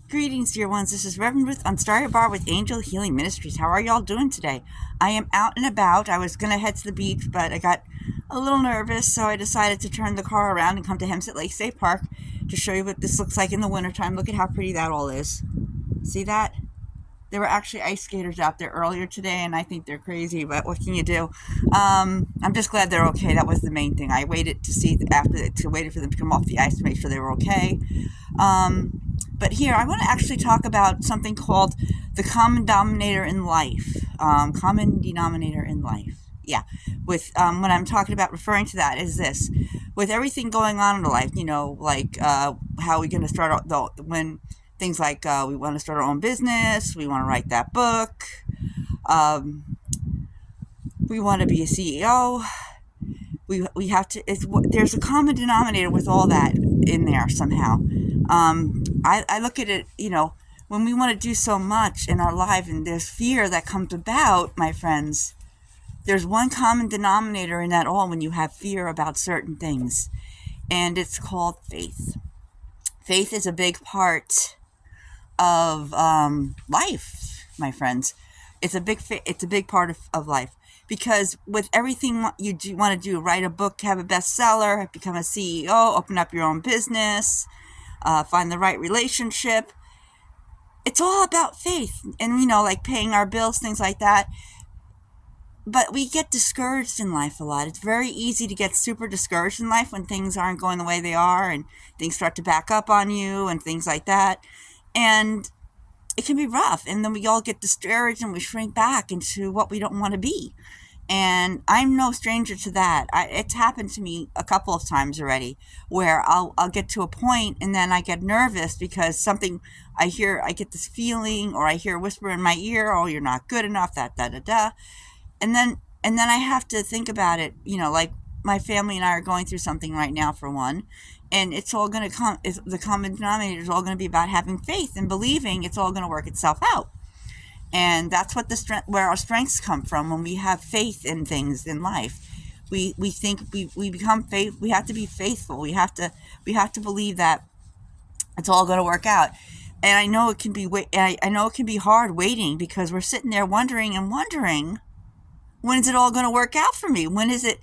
Greetings, dear ones. This is Reverend Ruth on Star Bar with Angel Healing Ministries. How are y'all doing today? I am out and about. I was going to head to the beach, but I got a little nervous, so I decided to turn the car around and come to Hempstead Lake State Park to show you what this looks like in the wintertime. Look at how pretty that all is. See that? There were actually ice skaters out there earlier today, and I think they're crazy, but what can you do? I'm just glad they're okay. That was the main thing. I waited to see waited for them to come off the ice to make sure they were okay. But here, I want to actually talk about something called the common denominator in life. Common denominator in life. Yeah. With what I'm talking about, referring to that is this: with everything going on in life, like how are we going to start when things like we want to start our own business, we want to write that book, we want to be a CEO. We have to. There's a common denominator with all that in there somehow. I look at it, when we want to do so much in our life and there's fear that comes about, my friends, there's one common denominator in that all when you have fear about certain things, and it's called faith. Faith is a big part of life, my friends. It's a big part of life, because with everything you want to do, write a book, have a bestseller, become a CEO, open up your own business, find the right relationship, it's all about faith. And like paying our bills, things like that. But we get discouraged in life a lot. It's very easy to get super discouraged in life when things aren't going the way they are and things start to back up on you and things like that. And it can be rough. And then we all get discouraged and we shrink back into what we don't want to be. And I'm no stranger to that. It's happened to me a couple of times already, where I'll get to a point and then I get nervous because something I get this feeling, or I hear a whisper in my ear, oh, you're not good enough, da. And then I have to think about it, like my family and I are going through something right now, for one, and it's all going to come, the common denominator is all going to be about having faith and believing it's all going to work itself out. And that's what where our strengths come from. When we have faith in things in life, we think we become faith. We have to be faithful. We have to believe that it's all going to work out. And I know it can be I know it can be hard waiting, because we're sitting there wondering, when is it all going to work out for me? When is it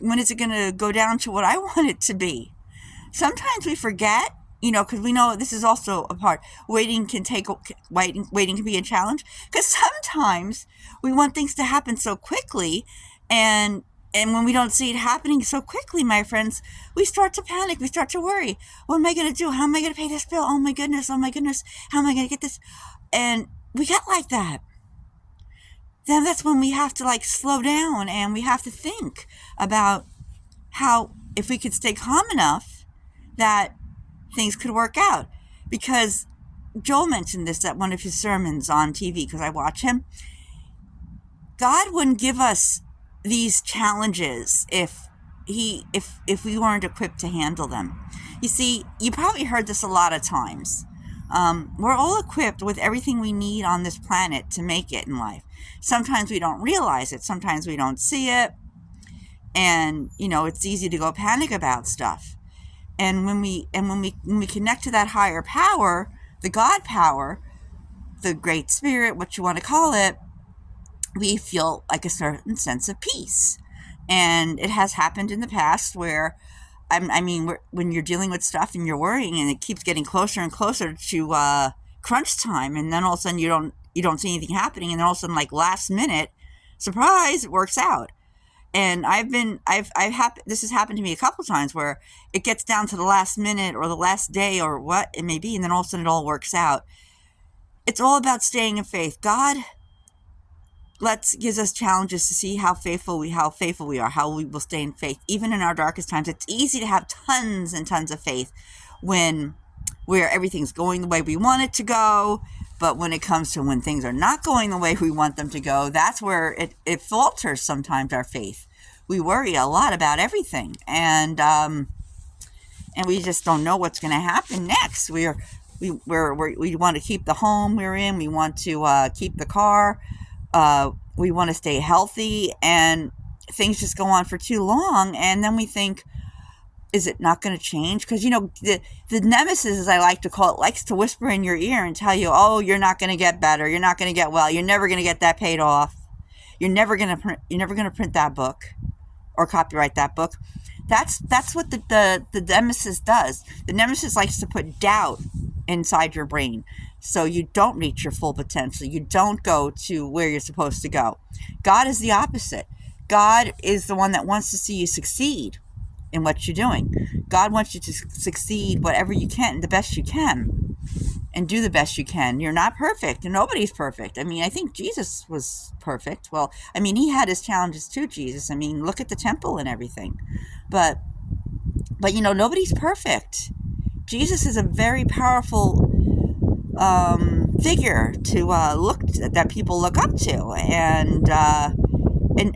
going to go down to what I want it to be? Sometimes we forget, because we know this is also a part. Waiting can be a challenge, because sometimes we want things to happen so quickly, and when we don't see it happening so quickly, my friends, we start to panic. We start to worry. What am I going to do? How am I going to pay this bill? Oh my goodness. How am I going to get this? And we get like that. Then that's when we have to slow down, and we have to think about how, if we could stay calm enough, that things could work out. Because Joel mentioned this at one of his sermons on TV, because I watch him. God wouldn't give us these challenges if we weren't equipped to handle them. You see, you probably heard this a lot of times. We're all equipped with everything we need on this planet to make it in life. Sometimes we don't realize it. Sometimes we don't see it. And, it's easy to go panic about stuff. And when we connect to that higher power, the God power, the Great Spirit, what you want to call it, we feel like a certain sense of peace. And it has happened in the past where, when you're dealing with stuff and you're worrying and it keeps getting closer and closer to crunch time, and then all of a sudden you don't see anything happening, and then all of a sudden, last minute, surprise, it works out. And this has happened to me a couple times, where it gets down to the last minute or the last day or what it may be, and then all of a sudden it all works out. It's all about staying in faith. God gives us challenges to see how faithful we are, how we will stay in faith, even in our darkest times. It's easy to have tons and tons of faith where everything's going the way we want it to go, but when it comes to when things are not going the way we want them to go, that's where it falters sometimes, our faith. We worry a lot about everything, and we just don't know what's going to happen next. We want to keep the home we're in. We want to keep the car. We want to stay healthy, and things just go on for too long. And then we think, Is it not going to change? Because, the nemesis, as I like to call it, likes to whisper in your ear and tell you, oh, you're not going to get better. You're not going to get well. You're never going to get that paid off. You're never going to print that book or copyright that book. That's what the nemesis does. The nemesis likes to put doubt inside your brain so you don't reach your full potential. You don't go to where you're supposed to go. God is the opposite. God is the one that wants to see you succeed in what you're doing. God wants you to succeed whatever you can, the best you can, and do the best you can. You're not perfect, and nobody's perfect. I mean, I think Jesus was perfect. Well, I mean, he had his challenges too, Jesus. I mean, look at the temple and everything. But nobody's perfect. Jesus is a very powerful figure to that people look up to, and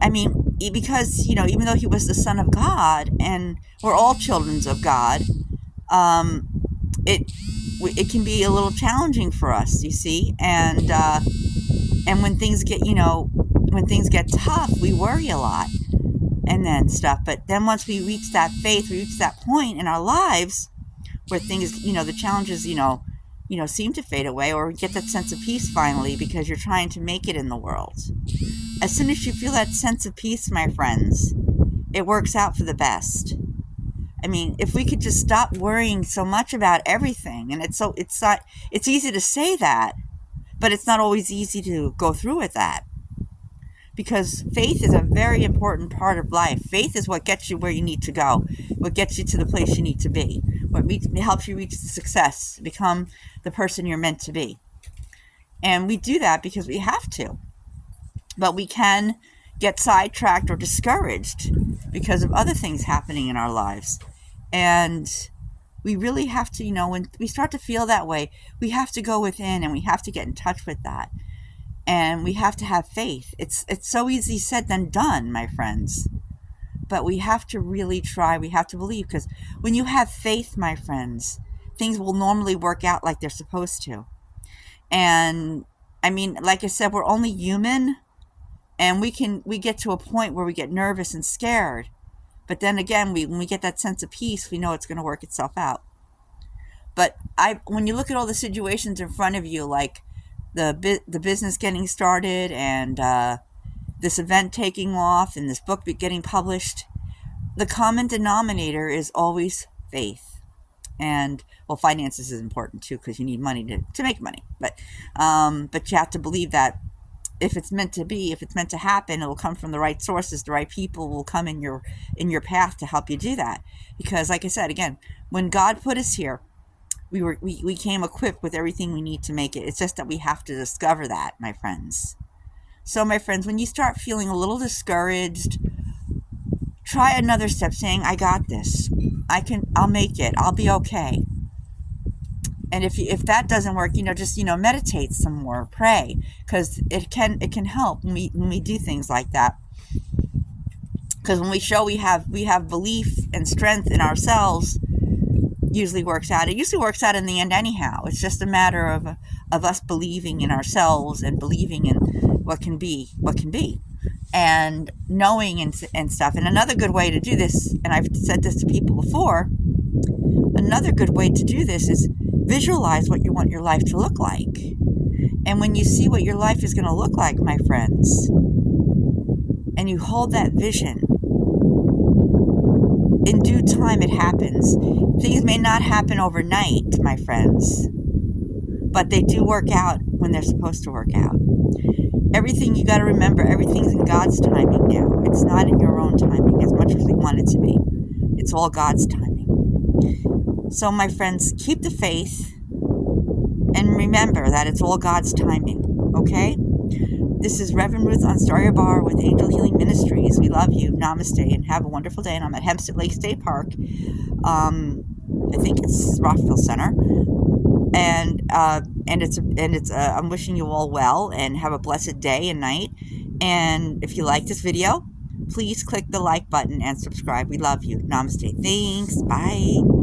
I mean, because even though he was the Son of God, and we're all children of God, it can be a little challenging for us, you see, and when things get tough, we worry a lot, and then stuff. But then once we reach that faith, we reach that point in our lives where things, the challenges, seem to fade away, or get that sense of peace finally, because you're trying to make it in the world. As soon as you feel that sense of peace, my friends, it works out for the best. I mean, if we could just stop worrying so much about everything, and it's easy to say that, but it's not always easy to go through with that. Because faith is a very important part of life. Faith is what gets you where you need to go, what gets you to the place you need to be, what helps you reach the success, become the person you're meant to be. And we do that because we have to. But we can get sidetracked or discouraged because of other things happening in our lives. And we really have to, when we start to feel that way, we have to go within and we have to get in touch with that. And we have to have faith. It's so easy said than done, my friends. But we have to really try. We have to believe, because when you have faith, my friends, things will normally work out like they're supposed to. And I mean, like I said, we're only human, and we get to a point where we get nervous and scared. But then again, when we get that sense of peace, we know it's going to work itself out. But when you look at all the situations in front of you, like the business getting started, and this event taking off, and this book getting published, the common denominator is always faith. And well, finances is important too, because you need money to make money. But you have to believe that if it's meant to be, if it's meant to happen, it will come from the right sources. The right people will come in your path to help you do that. Because, like I said, again, when God put us here, we came equipped with everything we need to make it. It's just that we have to discover that, my friends. So, my friends, when you start feeling a little discouraged, try another step, saying, I got this. I'll make it. I'll be okay. And if that doesn't work, just meditate some more, pray, because it can help when we do things like that. Because when we show we have belief and strength in ourselves, usually works out. It usually works out in the end anyhow. It's just a matter of us believing in ourselves and believing in what can be, and knowing and stuff. And another good way to do this, and I've said this to people before, another good way to do this is visualize what you want your life to look like. And when you see what your life is going to look like, my friends, and you hold that vision, in due time it happens. Things may not happen overnight, my friends, but they do work out when they're supposed to work out. Everything, you got to remember, everything's in God's timing now. It's not in your own timing as much as we want it to be. It's all God's timing. So, my friends, keep the faith and remember that it's all God's timing, okay? This is Reverend Ruth on Story Bar with Angel Healing Ministries. We love you. Namaste, and have a wonderful day. And I'm at Hempstead Lake State Park. I think it's Rockville Center. And I'm wishing you all well, and have a blessed day and night. And if you like this video, please click the like button and subscribe. We love you. Namaste. Thanks. Bye.